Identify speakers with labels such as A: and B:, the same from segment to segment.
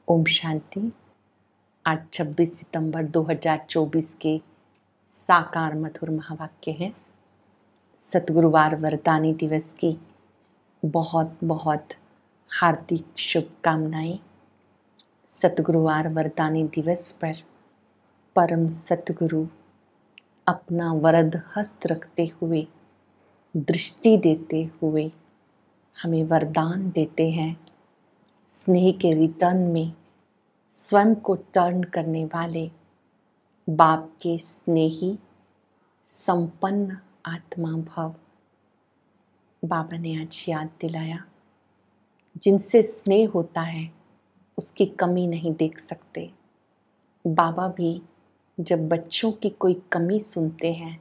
A: ओम शांति। आज 26 सितंबर 2024 के साकार मधुर महावाक्य हैं। सतगुरुवार वरदानी दिवस की बहुत बहुत हार्दिक शुभकामनाएं। सतगुरुवार वरदानी दिवस पर परम सतगुरु अपना वरद हस्त रखते हुए, दृष्टि देते हुए हमें वरदान देते हैं। स्नेह के रिटर्न में स्वयं को टर्न करने वाले बाप के स्नेही संपन्न आत्मा भव। बाबा ने आज याद दिलाया, जिनसे स्नेह होता है उसकी कमी नहीं देख सकते। बाबा भी जब बच्चों की कोई कमी सुनते हैं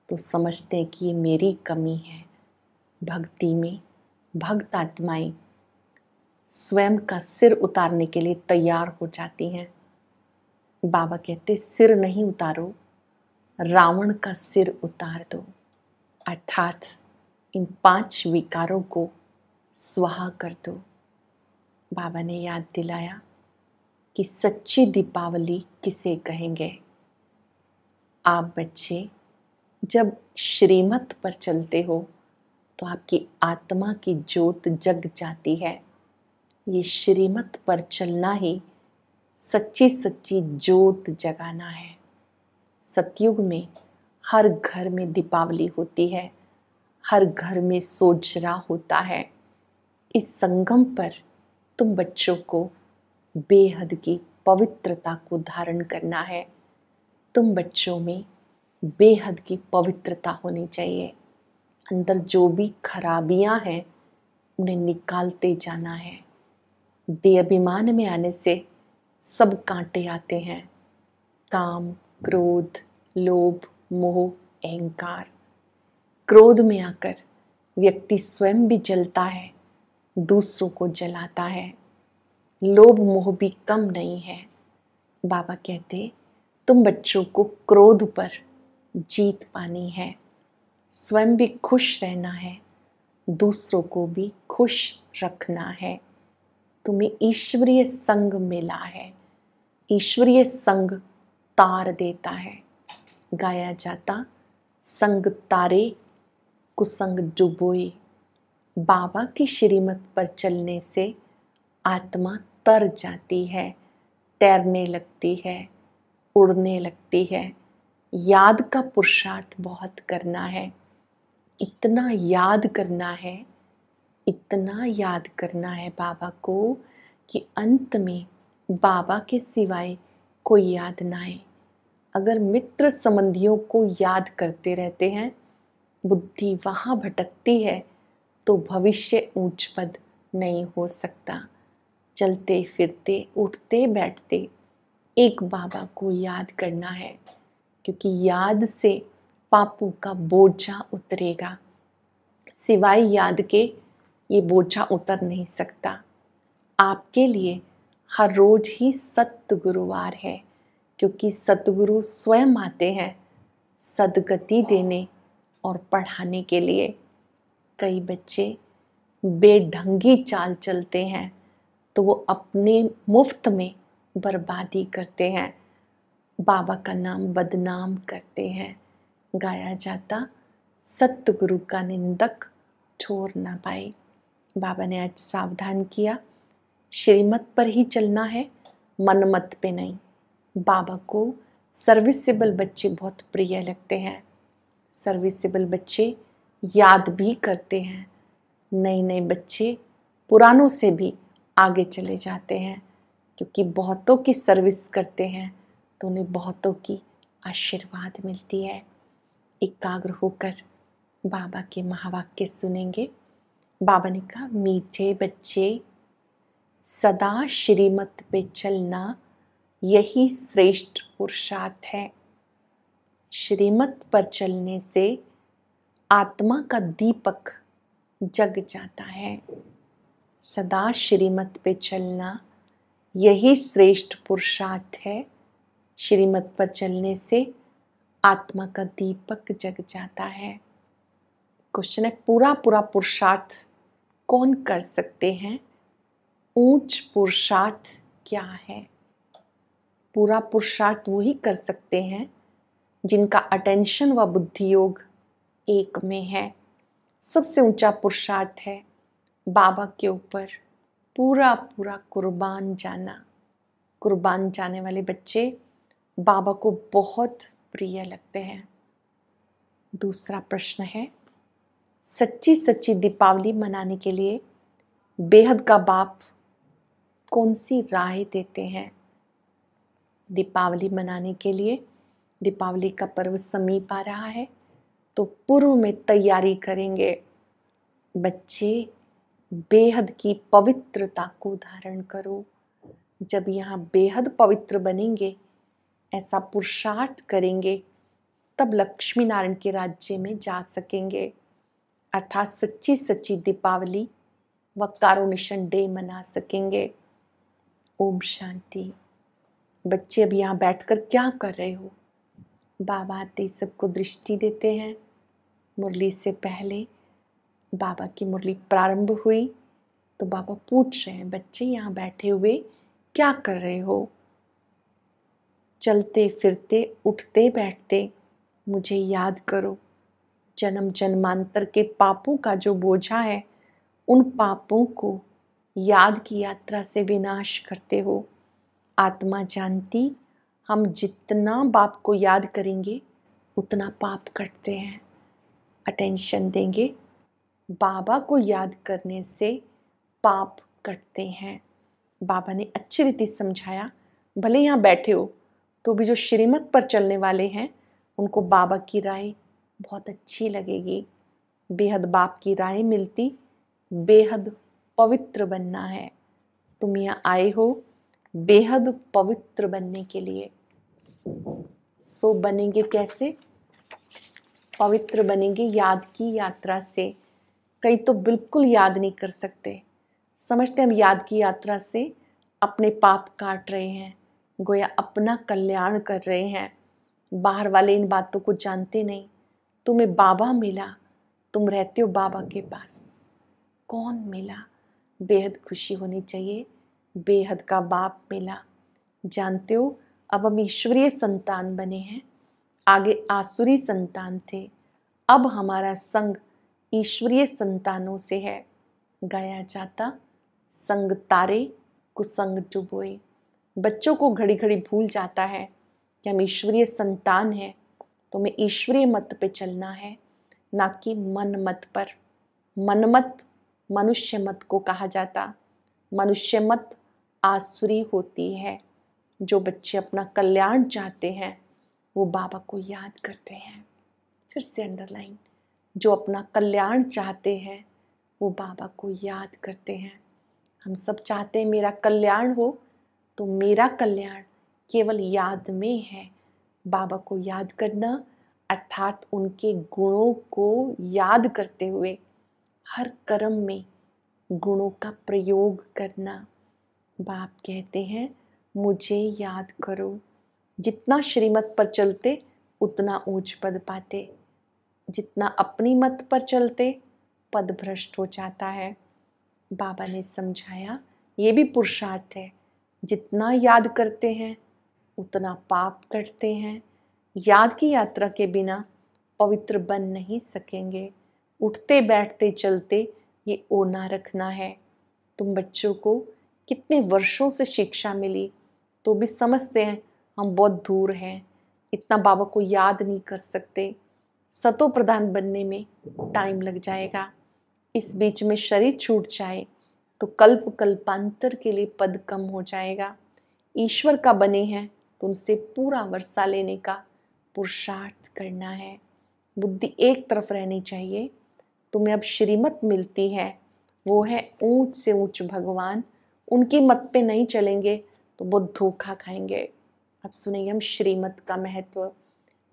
A: तो समझते हैं कि ये मेरी कमी है। भक्ति में भक्त आत्माएं स्वयं का सिर उतारने के लिए तैयार हो जाती हैं। बाबा कहते सिर नहीं उतारो, रावण का सिर उतार दो। अर्थात इन 5 विकारों को स्वाहा कर दो। बाबा ने याद दिलाया कि सच्ची दीपावली किसे कहेंगे। आप बच्चे जब श्रीमत पर चलते हो तो आपकी आत्मा की ज्योत जग जाती है। ये श्रीमत पर चलना ही सच्ची सच्ची ज्योत जगाना है। सतयुग में हर घर में दीपावली होती है, हर घर में सोजरा होता है। इस संगम पर तुम बच्चों को बेहद की पवित्रता को धारण करना है। तुम बच्चों में बेहद की पवित्रता होनी चाहिए। अंदर जो भी खराबियां हैं उन्हें निकालते जाना है। देह अभिमान में आने से सब कांटे आते हैं। काम, क्रोध, लोभ, मोह, अहंकार। क्रोध में आकर व्यक्ति स्वयं भी जलता है, दूसरों को जलाता है। लोभ मोह भी कम नहीं है। बाबा कहते तुम बच्चों को क्रोध पर जीत पानी है। स्वयं भी खुश रहना है, दूसरों को भी खुश रखना है। तुम्हें ईश्वरीय संग मिला है। ईश्वरीय संग तार देता है। गाया जाता संग तारे कुसंग डुबोए। बाबा की श्रीमत पर चलने से आत्मा तर जाती है, तैरने लगती है, उड़ने लगती है। याद का पुरुषार्थ बहुत करना है। इतना याद करना है, इतना याद करना है बाबा को कि अंत में बाबा के सिवाय कोई याद ना आए। अगर मित्र संबंधियों को याद करते रहते हैं, बुद्धि वहाँ भटकती है तो भविष्य ऊंच पद नहीं हो सकता। चलते फिरते उठते बैठते एक बाबा को याद करना है, क्योंकि याद से पापों का बोझा उतरेगा। सिवाय याद के ये बोझा उतर नहीं सकता। आपके लिए हर रोज ही सतगुरुवार है, क्योंकि सतगुरु स्वयं आते हैं सद्गति देने और पढ़ाने के लिए। कई बच्चे बेढंगी चाल चलते हैं तो वो अपने मुफ्त में बर्बादी करते हैं, बाबा का नाम बदनाम करते हैं। गाया जाता सतगुरु का निंदक ठोर ना पाए। बाबा ने आज सावधान किया, श्रीमत पर ही चलना है, मनमत पे नहीं। बाबा को सर्विसेबल बच्चे बहुत प्रिय लगते हैं। सर्विसेबल बच्चे याद भी करते हैं। नए नए बच्चे पुरानों से भी आगे चले जाते हैं, क्योंकि बहुतों की सर्विस करते हैं तो उन्हें बहुतों की आशीर्वाद मिलती है। एकाग्र होकर बाबा के महावाक्य सुनेंगे। बाबा ने कहा, मीठे बच्चे सदा श्रीमत पे चलना यही श्रेष्ठ पुरुषार्थ है। श्रीमत पर चलने से आत्मा का दीपक जग जाता है। सदा श्रीमत पे चलना यही श्रेष्ठ पुरुषार्थ है। श्रीमत पर चलने से आत्मा का दीपक जग जाता है। क्वेश्चन है, पूरा पूरा पुरुषार्थ कौन कर सकते हैं? ऊंच पुरुषार्थ क्या है। पूरा पुरुषार्थ वही कर सकते हैं जिनका अटेंशन व बुद्धि योग एक में है। सबसे ऊंचा पुरुषार्थ है बाबा के ऊपर पूरा पूरा कुर्बान जाना। कुर्बान जाने वाले बच्चे बाबा को बहुत प्रिय लगते हैं। दूसरा प्रश्न है, सच्ची सच्ची दीपावली मनाने के लिए बेहद का बाप कौन सी राय देते हैं। दीपावली मनाने के लिए, दीपावली का पर्व समीप आ रहा है तो पूर्व में तैयारी करेंगे। बच्चे बेहद की पवित्रता को धारण करो। जब यहाँ बेहद पवित्र बनेंगे, ऐसा पुरुषार्थ करेंगे, तब लक्ष्मी नारायण के राज्य में जा सकेंगे। अर्थात सच्ची सच्ची दीपावली व कारुणेशन डे मना सकेंगे। ओम शांति। बच्चे अब यहाँ बैठकर क्या कर रहे हो। बाबा आते सबको दृष्टि देते हैं। मुरली से पहले बाबा की मुरली प्रारंभ हुई तो बाबा पूछ रहे हैं, बच्चे यहाँ बैठे हुए क्या कर रहे हो। चलते फिरते उठते बैठते मुझे याद करो। जन्म जन्मांतर के पापों का जो बोझा है, उन पापों को याद की यात्रा से विनाश करते हो। आत्मा जानती, हम जितना बाप को याद करेंगे उतना पाप कटते हैं। अटेंशन देंगे। बाबा को याद करने से पाप कटते हैं। बाबा ने अच्छी रीति समझाया। भले यहाँ बैठे हो तो भी जो श्रीमत पर चलने वाले हैं उनको बाबा की राय बहुत अच्छी लगेगी। बेहद बाप की राय मिलती, बेहद पवित्र बनना है। तुम यहाँ आए हो बेहद पवित्र बनने के लिए। सो बनेंगे कैसे? पवित्र बनेंगे याद की यात्रा से। कई तो बिल्कुल याद नहीं कर सकते, समझते हम याद की यात्रा से अपने पाप काट रहे हैं, गोया अपना कल्याण कर रहे हैं। बाहर वाले इन बातों को जानते नहीं। तुम्हें बाबा मिला, तुम रहते हो बाबा के पास। कौन मिला? बेहद खुशी होनी चाहिए। बेहद का बाप मिला। जानते हो, अब हम ईश्वरीय संतान बने हैं। आगे आसुरी संतान थे, अब हमारा संग ईश्वरीय संतानों से है। गाया जाता, संग तारे कुसंग डुबोए। बच्चों को घड़ी घड़ी भूल जाता है कि हम ईश्वरीय संतान हैं, तो हमें ईश्वरीय मत पे चलना है, ना कि मन मत पर। मन मत मनुष्य मत को कहा जाता। मनुष्य मत आसुरी होती है। जो बच्चे अपना कल्याण चाहते हैं वो बाबा को याद करते हैं। फिर से अंडरलाइन, जो अपना कल्याण चाहते हैं वो बाबा को याद करते हैं। हम सब चाहते हैं मेरा कल्याण हो, तो मेरा कल्याण केवल याद में है। बाबा को याद करना अर्थात उनके गुणों को याद करते हुए हर कर्म में गुणों का प्रयोग करना। बाप कहते हैं मुझे याद करो। जितना श्रीमत पर चलते उतना ऊंच पद पाते, जितना अपनी मत पर चलते पद भ्रष्ट हो जाता है। बाबा ने समझाया ये भी पुरुषार्थ है। जितना याद करते हैं उतना पाप करते हैं। याद की यात्रा के बिना पवित्र बन नहीं सकेंगे। उठते बैठते चलते ये ओना रखना है। तुम बच्चों को कितने वर्षों से शिक्षा मिली तो भी समझते हैं हम बहुत दूर हैं, इतना बाबा को याद नहीं कर सकते। सतो प्रधान बनने में टाइम लग जाएगा। इस बीच में शरीर छूट जाए तो कल्प कल्पांतर के लिए पद कम हो जाएगा। ईश्वर का बने हैं तो उनसे पूरा वर्षा लेने का पुरुषार्थ करना है। बुद्धि एक तरफ रहनी चाहिए। तुम्हें अब श्रीमत मिलती है, वो है ऊंच से ऊंच भगवान। उनकी मत पे नहीं चलेंगे तो बहुत धोखा खाएंगे। अब सुनिए हम श्रीमत का महत्व।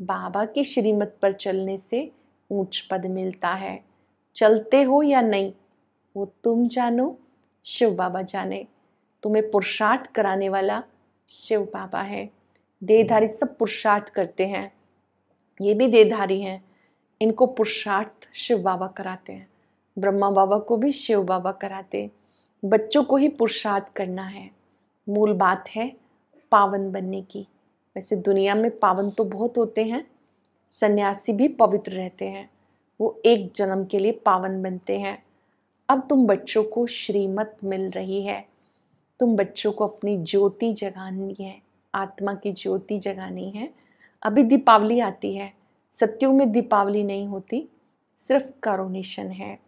A: बाबा की श्रीमत पर चलने से ऊंच पद मिलता है। चलते हो या नहीं वो तुम जानो, शिव बाबा जाने। तुम्हें पुरुषार्थ कराने वाला शिव बाबा है। देहधारी सब पुरुषार्थ करते हैं, ये भी देहधारी हैं, इनको पुरुषार्थ शिव बाबा कराते हैं। ब्रह्मा बाबा को भी शिव बाबा कराते। बच्चों को ही पुरुषार्थ करना है। मूल बात है पावन बनने की। वैसे दुनिया में पावन तो बहुत होते हैं, सन्यासी भी पवित्र रहते हैं, वो एक जन्म के लिए पावन बनते हैं। अब तुम बच्चों को श्रीमत मिल रही है, तुम बच्चों को अपनी ज्योति जगानी है, आत्मा की ज्योति जगानी है। अभी दीपावली आती है, सत्युग में दीपावली नहीं होती, सिर्फ करोनेशन है।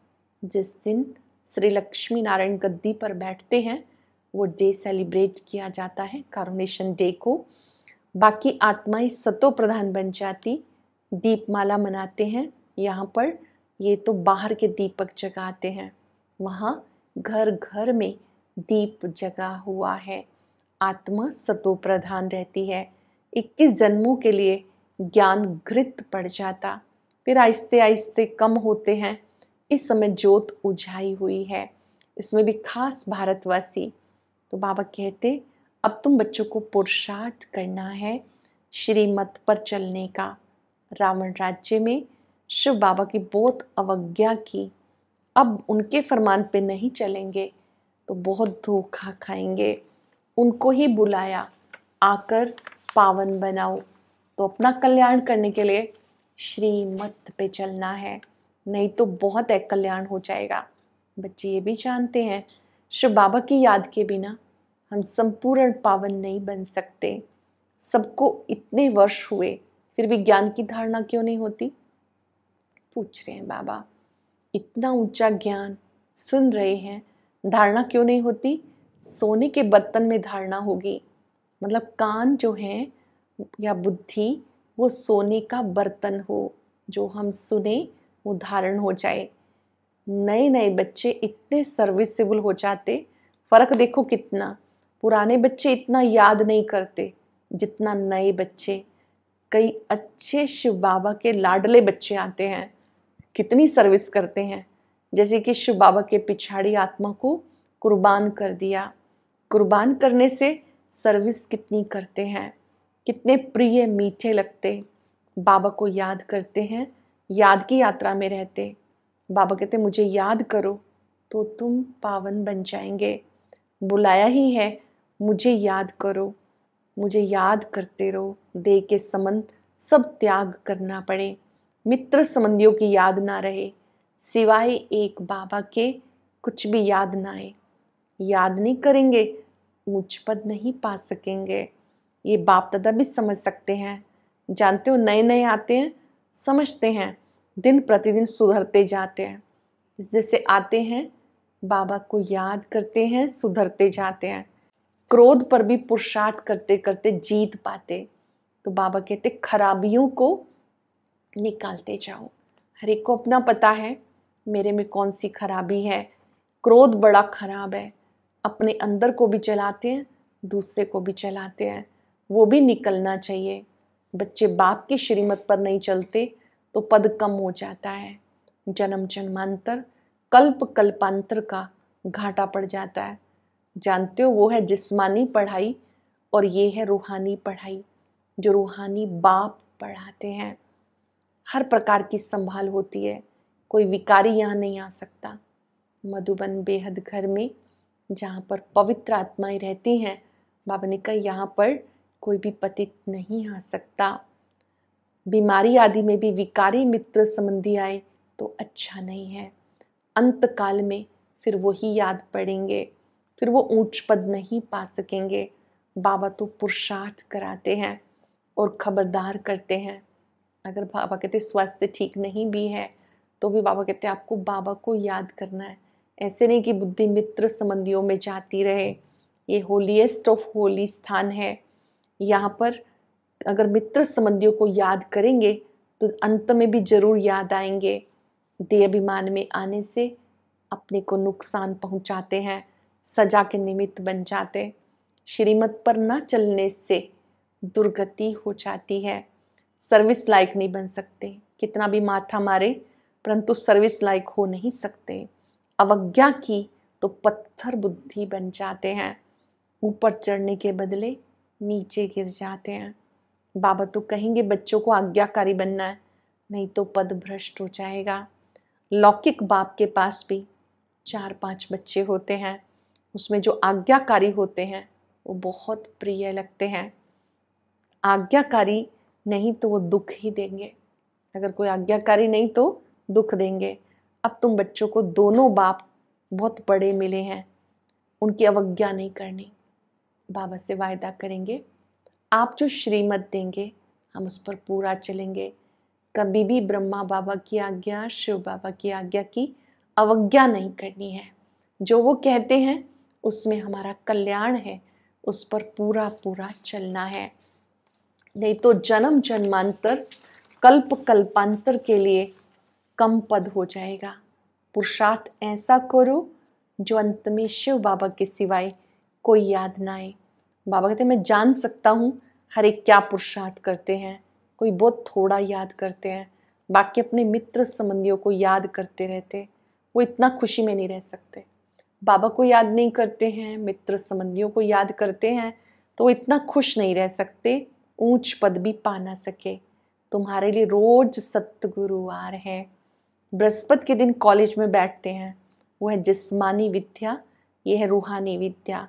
A: जिस दिन श्री लक्ष्मी नारायण गद्दी पर बैठते हैं वो डे सेलिब्रेट किया जाता है, करोनेशन डे को। बाकी आत्माएं सतो प्रधान बन जाती, दीपमाला मनाते हैं। यहाँ पर ये तो बाहर के दीपक जगाते हैं, वहाँ घर घर में दीप जगा हुआ है। आत्मा सतो प्रधान रहती है। 21 जन्मों के लिए ज्ञान घृत पड़ जाता, फिर आहिस्ते आहिस्ते कम होते हैं। इस समय ज्योत उझाई हुई है, इसमें भी खास भारतवासी। तो बाबा कहते अब तुम बच्चों को पुरुषार्थ करना है श्रीमत पर चलने का। रावण राज्य में शिव बाबा की बहुत अवज्ञा की, अब उनके फरमान पे नहीं चलेंगे तो बहुत धोखा खाएंगे। उनको ही बुलाया, आकर पावन बनाओ। तो अपना कल्याण करने के लिए श्रीमत पे चलना है, नहीं तो बहुत अकल्याण हो जाएगा। बच्चे ये भी जानते हैं शिव बाबा की याद के बिना हम संपूर्ण पावन नहीं बन सकते। सबको इतने वर्ष हुए फिर भी ज्ञान की धारणा क्यों नहीं होती? पूछ रहे हैं बाबा, इतना ऊंचा ज्ञान सुन रहे हैं, धारणा क्यों नहीं होती? सोने के बर्तन में धारणा होगी, मतलब कान जो है या बुद्धि वो सोने का बर्तन हो, जो हम सुने वो धारण हो जाए। नए नए बच्चे इतने सर्विसेबल हो जाते, फर्क देखो कितना। पुराने बच्चे इतना याद नहीं करते जितना नए बच्चे। कई अच्छे शिव बाबा के लाडले बच्चे आते हैं, कितनी सर्विस करते हैं। जैसे कि शिव बाबा के पिछाड़ी आत्मा को कुर्बान कर दिया, कुर्बान करने से सर्विस कितनी करते हैं, कितने प्रिय मीठे लगते, बाबा को याद करते हैं, याद की यात्रा में रहते। बाबा कहते मुझे याद करो तो तुम पावन बन जाएंगे। बुलाया ही है, मुझे याद करो, मुझे याद करते रहो। देह के संबंध सब त्याग करना पड़े, मित्र संबंधियों की याद ना रहे, सिवाय एक बाबा के कुछ भी याद ना आए। याद नहीं करेंगे ऊंच पद नहीं पा सकेंगे। ये बाप दादा भी समझ सकते हैं, जानते हो नए नए आते हैं, समझते हैं, दिन प्रतिदिन सुधरते जाते हैं। जैसे आते हैं बाबा को याद करते हैं, सुधरते जाते हैं। क्रोध पर भी पुरुषार्थ करते करते जीत पाते। तो बाबा कहते खराबियों को निकालते जाओ। हर एक को अपना पता है मेरे में कौन सी खराबी है। क्रोध बड़ा खराब है, अपने अंदर को भी चलाते हैं, दूसरे को भी चलाते हैं, वो भी निकलना चाहिए। बच्चे बाप की श्रीमत पर नहीं चलते तो पद कम हो जाता है, जन्म जन्मांतर कल्प कल्पांतर का घाटा पड़ जाता है। जानते हो वो है जिस्मानी पढ़ाई और ये है रूहानी पढ़ाई, जो रूहानी बाप पढ़ाते हैं। हर प्रकार की संभाल होती है, कोई विकारी यहाँ नहीं आ सकता। मधुबन बेहद घर में जहाँ पर पवित्र आत्माएं रहती हैं, बाबा ने कहा यहाँ पर कोई भी पतित नहीं आ सकता। बीमारी आदि में भी विकारी मित्र संबंधी आए तो अच्छा नहीं है। अंत काल में फिर वही याद पड़ेंगे, फिर वो ऊंच पद नहीं पा सकेंगे। बाबा तो पुरुषार्थ कराते हैं और खबरदार करते हैं। अगर बाबा कहते स्वास्थ्य ठीक नहीं भी है तो भी बाबा कहते आपको बाबा को याद करना है। ऐसे नहीं कि बुद्धि मित्र संबंधियों में जाती रहे। ये होलीएस्ट ऑफ होली स्थान है, यहाँ पर अगर मित्र संबंधियों को याद करेंगे तो अंत में भी जरूर याद आएंगे। देह अभिमान में आने से अपने को नुकसान पहुंचाते हैं, सजा के निमित्त बन जाते। श्रीमत पर न चलने से दुर्गति हो जाती है, सर्विस लायक नहीं बन सकते। कितना भी माथा मारे परंतु सर्विस लायक हो नहीं सकते। अवज्ञा की तो पत्थर बुद्धि बन जाते हैं, ऊपर चढ़ने के बदले नीचे गिर जाते हैं। बाबा तो कहेंगे बच्चों को आज्ञाकारी बनना है, नहीं तो पद भ्रष्ट हो जाएगा। लौकिक बाप के पास भी 4-5 बच्चे होते हैं, उसमें जो आज्ञाकारी होते हैं वो बहुत प्रिय लगते हैं। आज्ञाकारी नहीं तो वो दुख ही देंगे। अगर कोई आज्ञाकारी नहीं तो दुख देंगे। अब तुम बच्चों को दोनों बाप बहुत बड़े मिले हैं, उनकी अवज्ञा नहीं करनी। बाबा से वायदा करेंगे, आप जो श्रीमत देंगे हम उस पर पूरा चलेंगे। कभी भी ब्रह्मा बाबा की आज्ञा, शिव बाबा की आज्ञा की अवज्ञा नहीं करनी है। जो वो कहते हैं उसमें हमारा कल्याण है, उस पर पूरा पूरा चलना है। नहीं तो जन्म जन्मांतर कल्प कल्पांतर के लिए कम पद हो जाएगा। पुरुषार्थ ऐसा करो जो अंत में शिव बाबा के सिवाय कोई याद ना आए। बाबा कहते हैं मैं जान सकता हूँ हर एक क्या पुरुषार्थ करते हैं। कोई बहुत थोड़ा याद करते हैं, बाकी अपने मित्र संबंधियों को याद करते रहते, वो इतना खुशी में नहीं रह सकते। बाबा को याद नहीं करते हैं, मित्र संबंधियों को याद करते हैं तो वो इतना खुश नहीं रह सकते, ऊंच पद भी पा ना सके। तुम्हारे लिए रोज सतगुरुवार है। बृहस्पति के दिन कॉलेज में बैठते हैं, वो है जिस्मानी विद्या, ये है रूहानी विद्या।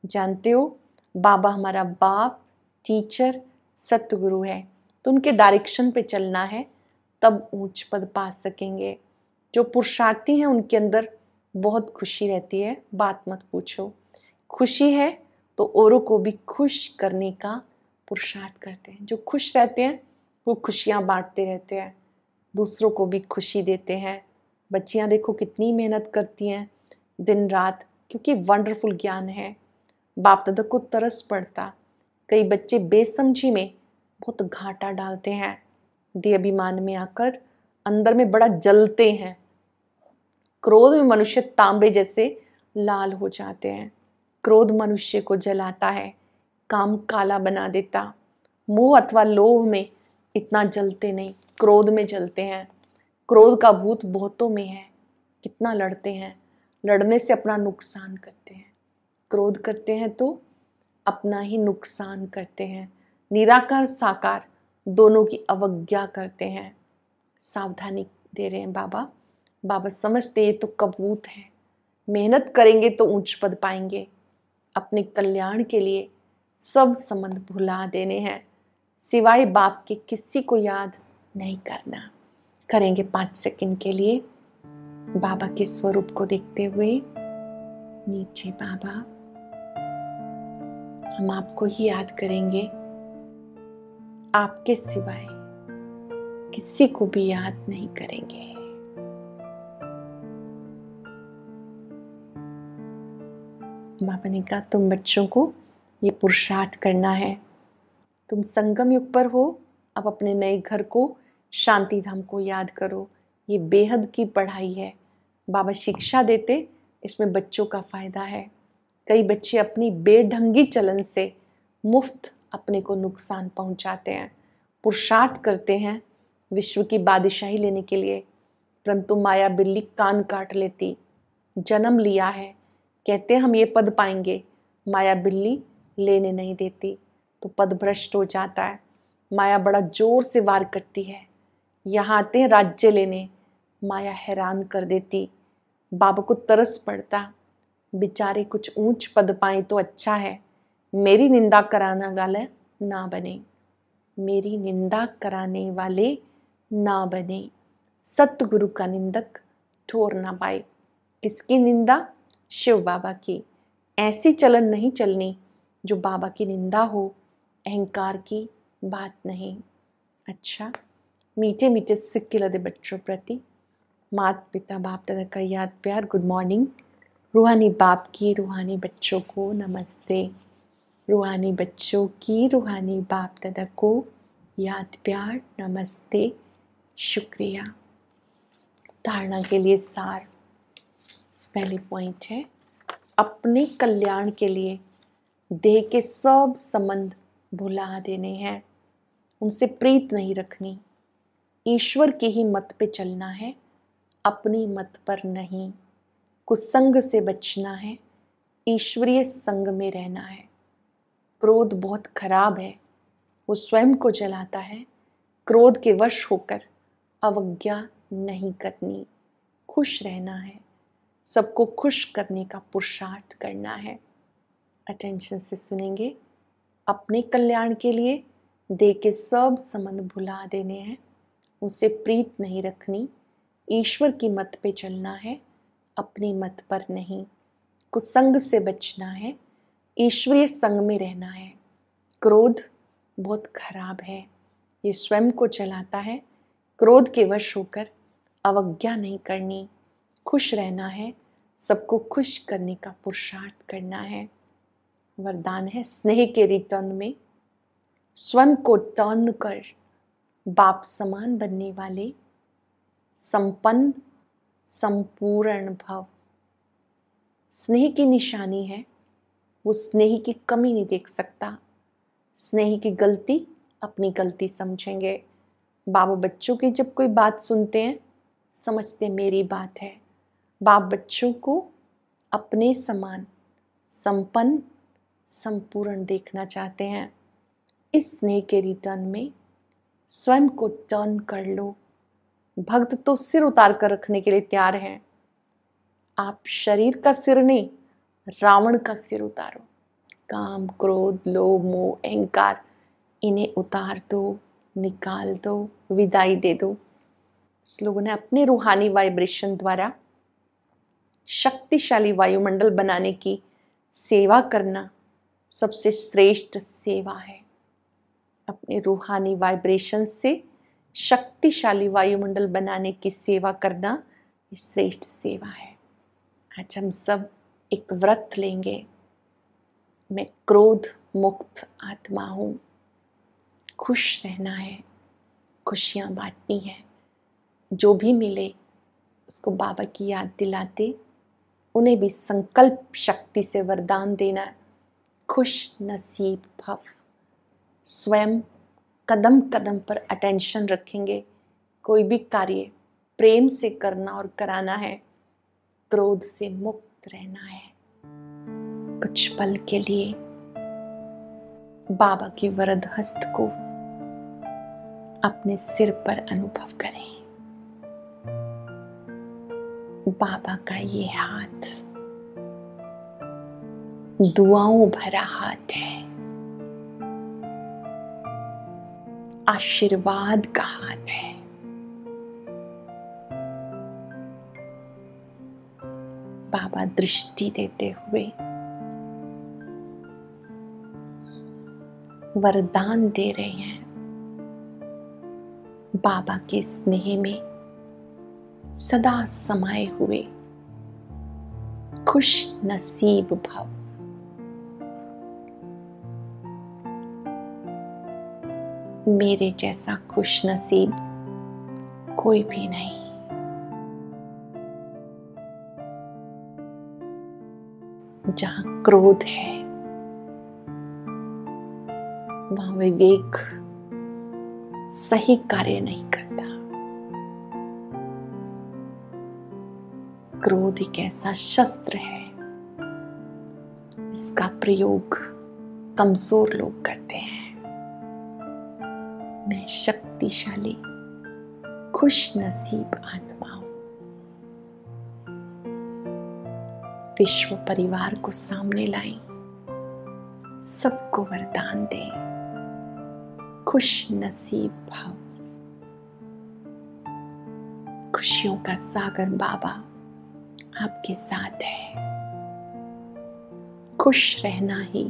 A: जानते हो बाबा हमारा बाप, टीचर, सतगुरु है, तो उनके डायरेक्शन पे चलना है, तब ऊंच पद पा सकेंगे। जो पुरुषार्थी हैं उनके अंदर बहुत खुशी रहती है, बात मत पूछो। खुशी है तो औरों को भी खुश करने का पुरुषार्थ करते हैं। जो खुश रहते हैं वो खुशियाँ बांटते रहते हैं, दूसरों को भी खुशी देते हैं। बच्चियाँ देखो कितनी मेहनत करती हैं दिन रात, क्योंकि वंडरफुल ज्ञान है। बाप दादा को तरस पड़ता, कई बच्चे बेसमझी में बहुत घाटा डालते हैं, देह अभिमान में आकर अंदर में बड़ा जलते हैं। क्रोध में मनुष्य तांबे जैसे लाल हो जाते हैं। क्रोध मनुष्य को जलाता है, काम काला बना देता। मोह अथवा लोभ में इतना जलते नहीं, क्रोध में जलते हैं। क्रोध का भूत बहुतों में है, कितना लड़ते हैं, लड़ने से अपना नुकसान करते हैं। क्रोध करते हैं तो अपना ही नुकसान करते हैं। निराकार साकार दोनों की अवज्ञा करते हैं। सावधानी दे रहे हैं बाबा। बाबा समझते ये तो कबूत है, मेहनत करेंगे तो ऊंच पद पाएंगे। अपने कल्याण के लिए सब संबंध भुला देने हैं, सिवाय बाप के किसी को याद नहीं करना। करेंगे 5 सेकंड के लिए बाबा के स्वरूप को देखते हुए। नीचे बाबा, हम आपको ही याद करेंगे, आपके सिवाय किसी को भी याद नहीं करेंगे। बाबा ने कहा तुम बच्चों को ये पुरुषार्थ करना है। तुम संगम युग पर हो, अब अपने नए घर को, शांति धाम को याद करो। ये बेहद की पढ़ाई है, बाबा शिक्षा देते, इसमें बच्चों का फायदा है। कई बच्चे अपनी बेढंगी चलन से मुफ्त अपने को नुकसान पहुंचाते हैं। पुरुषार्थ करते हैं विश्व की बादशाही लेने के लिए, परंतु माया बिल्ली कान काट लेती। जन्म लिया है, कहते हम ये पद पाएंगे, माया बिल्ली लेने नहीं देती, तो पद भ्रष्ट हो जाता है। माया बड़ा जोर से वार करती है, यहाँ आते हैं राज्य लेने, माया हैरान कर देती। बाबा को तरस पड़ता, बेचारे कुछ ऊंच पद पाए तो अच्छा है, मेरी निंदा कराना वाले ना बने, मेरी निंदा कराने वाले ना बने। सतगुरु का निंदक ठोर ना पाए। किसकी निंदा? शिव बाबा की। ऐसी चलन नहीं चलनी जो बाबा की निंदा हो, अहंकार की बात नहीं। अच्छा, मीठे मीठे सिक्के लदे बच्चों प्रति माता पिता बाप दादा का याद प्यार गुड मॉर्निंग। रूहानी बाप की रूहानी बच्चों को नमस्ते। रूहानी बच्चों की रूहानी बाप दादा को याद प्यार नमस्ते, शुक्रिया। धारणा के लिए सार। पहली पॉइंट है, अपने कल्याण के लिए देह के सब संबंध भुला देने हैं, उनसे प्रीत नहीं रखनी, ईश्वर के ही मत पे चलना है, अपनी मत पर नहीं। कुसंग से बचना है, ईश्वरीय संग में रहना है। क्रोध बहुत खराब है, वो स्वयं को जलाता है। क्रोध के वश होकर अवज्ञा नहीं करनी, खुश रहना है, सबको खुश करने का पुरुषार्थ करना है। अटेंशन से सुनेंगे। अपने कल्याण के लिए देह के सब संबंध भुला देने हैं, उनसे प्रीत नहीं रखनी, ईश्वर की मत पे चलना है, अपनी मत पर नहीं। कुसंग से बचना है, ईश्वरीय संग में रहना है। क्रोध बहुत खराब है, ये स्वयं को चलाता है। क्रोध के वश होकर अवज्ञा नहीं करनी, खुश रहना है, सबको खुश करने का पुरुषार्थ करना है। वरदान है स्नेह के रिटर्न में स्वयं को टर्न कर बाप समान बनने वाले संपन्न संपूर्ण भव। स्नेह की निशानी है, वो स्नेह की कमी नहीं देख सकता, स्नेह की गलती अपनी गलती समझेंगे। बाबा बच्चों की जब कोई बात सुनते हैं समझते मेरी बात है। बाप बच्चों को अपने समान संपन्न संपूर्ण देखना चाहते हैं। इस स्नेह के रिटर्न में स्वयं को टर्न कर लो। भक्त तो सिर उतार कर रखने के लिए तैयार हैं, आप शरीर का सिर नहीं, रावण का सिर उतारो। काम, क्रोध, लोभ, मोह, अहंकार, इन्हें उतार दो, निकाल दो, विदाई दे दो। इस लोगों ने अपने रूहानी वाइब्रेशन द्वारा शक्तिशाली वायुमंडल बनाने की सेवा करना सबसे श्रेष्ठ सेवा है। अपने रूहानी वाइब्रेशन से शक्तिशाली वायुमंडल बनाने की सेवा करना ये श्रेष्ठ सेवा है। आज हम सब एक व्रत लेंगे। मैं क्रोध मुक्त आत्मा हूँ, खुश रहना है, खुशियाँ बांटनी है। जो भी मिले उसको बाबा की याद दिलाते, उन्हें भी संकल्प शक्ति से वरदान देना, खुश नसीब भव। स्वयं कदम कदम पर अटेंशन रखेंगे। कोई भी कार्य प्रेम से करना और कराना है, क्रोध से मुक्त रहना है। कुछ पल के लिए बाबा की वरद हस्त को अपने सिर पर अनुभव करें। बाबा का ये हाथ दुआओं भरा हाथ है, आशीर्वाद का हाथ है। बाबा दृष्टि देते हुए वरदान दे रहे हैं। बाबा के स्नेह में सदा समाये हुए खुश नसीब भव। मेरे जैसा खुश नसीब कोई भी नहीं। जहां क्रोध है वहां विवेक सही कार्य नहीं करता। क्रोध एक ऐसा शस्त्र है इसका प्रयोग कमजोर लोग करते हैं। मैं शक्तिशाली खुश नसीब आत्मा हूं। विश्व परिवार को सामने लाई, सबको वरदान दें, खुश नसीब भव। खुशियों का सागर बाबा आपके साथ है। खुश रहना ही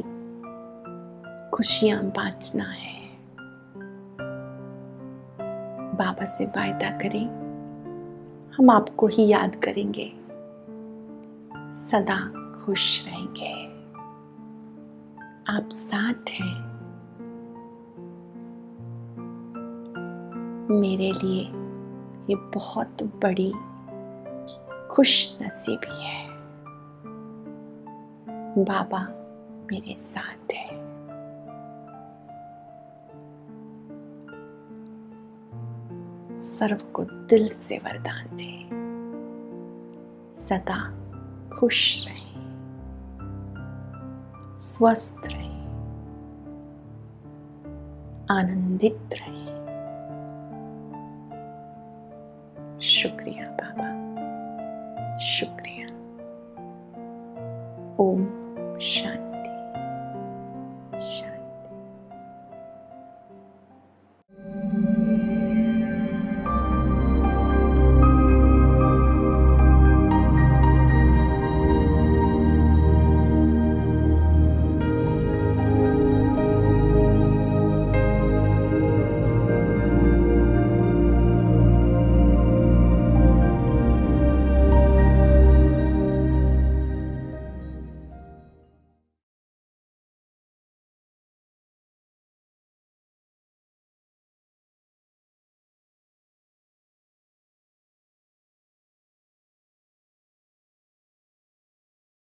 A: खुशियां बांटना है। बाबा से वायदा करें, हम आपको ही याद करेंगे, सदा खुश रहेंगे। आप साथ हैं। मेरे लिए ये बहुत बड़ी खुश नसीबी है। बाबा मेरे साथ है। सर्व को दिल से वरदान दे, सदा खुश रहें, स्वस्थ रहें, आनंदित रहें। शुक्रिया बाबा, शुक्रिया। ओम शांति।